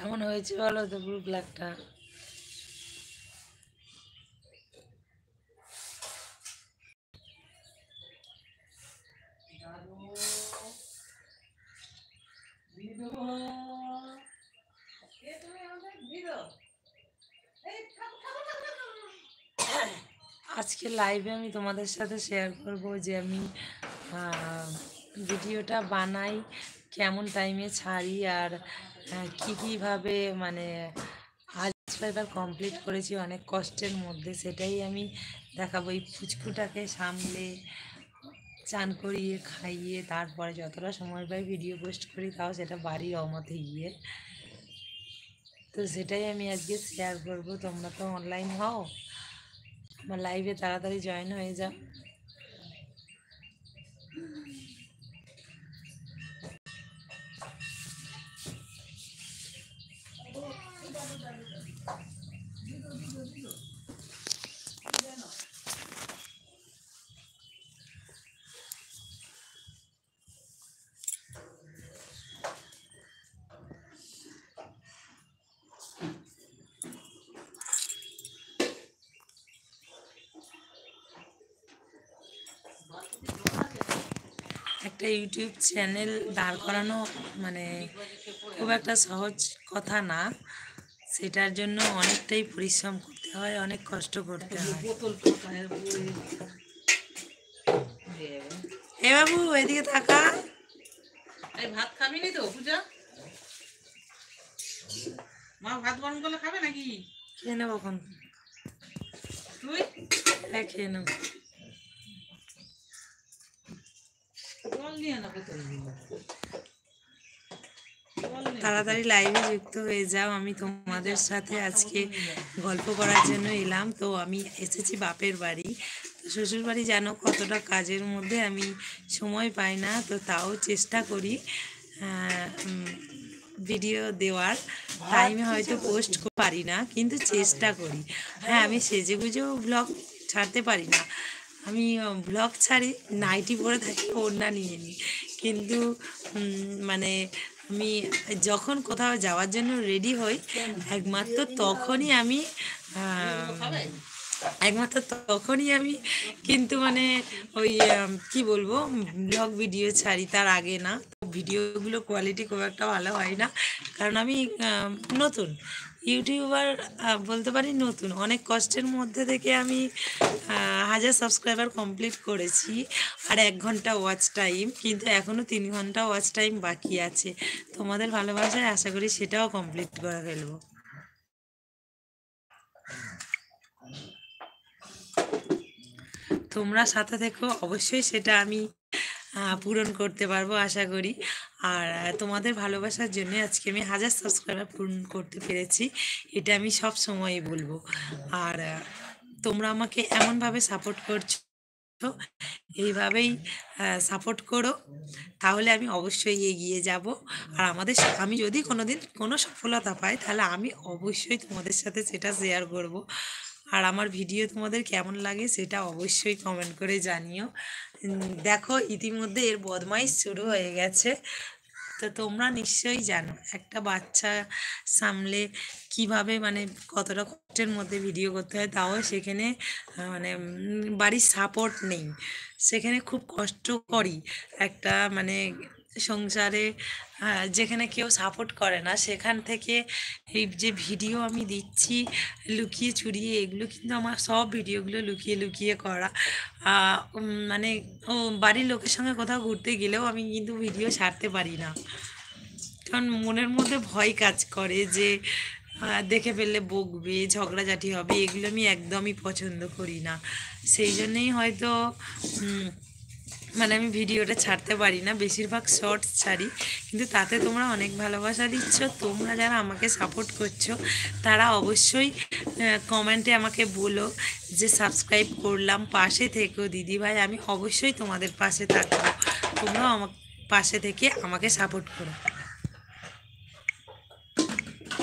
কেমন হয়েছে বলো তো ব্লু ব্ল্যাকটা? আজকে লাইভে আমি তোমাদের সাথে শেয়ার করব যে আমি ভিডিওটা বানাই, কেমন টাইমে ছাড়ি, আর কীভাবে মানে আজ এবার কমপ্লিট করেছি অনেক কষ্টের মধ্যে, সেটাই আমি দেখাবো। এই পুচকুটাকে সামলে চান করিয়ে খাইয়ে তারপরে যতটা সময় পাই ভিডিও পোস্ট করি, তাও সেটা বাড়ির অমতে গিয়ে। তো সেটাই আমি আজকে শেয়ার করব। তোমরা তো অনলাইন হও, আমার লাইভে তাড়াতাড়ি জয়েন হয়ে যাও। একটা ইউটিউব চ্যানেল দাঁড় করানো মানে খুব একটা সহজ কথা না, সেটার জন্য অনেকটাই পরিশ্রম করতে হয়, অনেক কষ্ট করতে হয়। এ বাবু এদিকে তাকা। ভাত খাবি নি তো পূজা? মা ভাত গরম করলে খাবে নাকি? খেয়ে নেবো এখন। তুই? হ্যাঁ খেয়ে নেবো। জল নিয়ে না বোতল নিয়ে। তাড়াতাড়ি লাইভে যুক্ত হয়ে যাও। আমি তোমাদের সাথে আজকে গল্প করার জন্য এলাম। তো আমি এসেছি বাপের বাড়ি। তো শ্বশুর বাড়ি জানো কতটা কাজের মধ্যে আমি সময় পাই না, তো তাও চেষ্টা করি ভিডিও দেওয়ার। টাইমে হয়তো পোস্ট পারি না, কিন্তু চেষ্টা করি। হ্যাঁ, আমি সেজেগুজেও ব্লগ ছাড়তে পারি না। আমি ব্লগ ছাড়ি, নাইটি পরে থাকি, ওড়না নিয়ে নিই, কিন্তু মানে আমি যখন কোথাও যাওয়ার জন্য রেডি হই একমাত্র তখনই আমি কিন্তু মানে ওই কি বলবো, ব্লগ ভিডিও ছাড়ি, তার আগে না। ভিডিওগুলো কোয়ালিটি খুব একটা ভালো হয় না, কারণ আমি নতুন ইউটিউবার, বলতে পারি নতুন। অনেক কষ্টের মধ্যে থেকে আমি 1000 সাবস্ক্রাইবার কমপ্লিট করেছি, আর 1 ঘন্টা ওয়াচ টাইম, কিন্তু এখনও 3 ঘন্টা ওয়াচ টাইম বাকি আছে। তোমাদের ভালোবাসায় আশা করি সেটাও কমপ্লিট করে ফেলবো। তোমরা সাথে থেকো, অবশ্যই সেটা আমি পূরণ করতে পারবো আশা করি। আর তোমাদের ভালোবাসার জন্য আজকে আমি 1000 সাবস্ক্রাইবার পূরণ করতে পেরেছি, এটা আমি সব সময়ই বলবো। আর তোমরা আমাকে এমনভাবে সাপোর্ট করছো, এইভাবেই সাপোর্ট করো, তাহলে আমি অবশ্যই এগিয়ে যাব। আর আমি যদি কোনোদিন কোনো সফলতা পাই, তাহলে আমি অবশ্যই তোমাদের সাথে সেটা শেয়ার করব। আর আমার ভিডিও তোমাদের কেমন লাগে সেটা অবশ্যই কমেন্ট করে জানিও। দেখো ইতিমধ্যে এর বদমাইশ শুরু হয়ে গেছে। তো তোমরা নিশ্চয়ই জানো একটা বাচ্চা সামলে কিভাবে মানে কতটা কষ্টের মধ্যে ভিডিও করতে হয়, তাও সেখানে মানে বাড়ির সাপোর্ট নেই, সেখানে খুব কষ্ট করি একটা মানে সংসারে। যেখানে কেউ সাপোর্ট করে না, সেখান থেকে এই যে ভিডিও আমি দিচ্ছি লুকিয়ে চুরিয়ে, এগুলো কিন্তু আমার সব ভিডিওগুলো লুকিয়ে লুকিয়ে করা। মানে বাড়ির লোকের সঙ্গে কোথাও ঘুরতে গেলেও আমি কিন্তু ভিডিও ছাড়তে পারি না, কারণ মনের মধ্যে ভয় কাজ করে যে দেখে ফেললে বকবে, ঝগড়াঝাটি হবে, এগুলো আমি একদমই পছন্দ করি না। সেই জন্যেই হয়তো মানে আমি ভিডিওটা ছাড়তে পারি না, বেশিরভাগ শর্টস ছাড়ি। কিন্তু তাতে তোমরা অনেক ভালোবাসা দিচ্ছ। তোমরা যারা আমাকে সাপোর্ট করছো তারা অবশ্যই কমেন্টে আমাকে বলো যে সাবস্ক্রাইব করলাম, পাশে থেকো দিদিভাই, আমি অবশ্যই তোমাদের পাশে থাকবো। তোমরাও আমার পাশে থেকে আমাকে সাপোর্ট করো।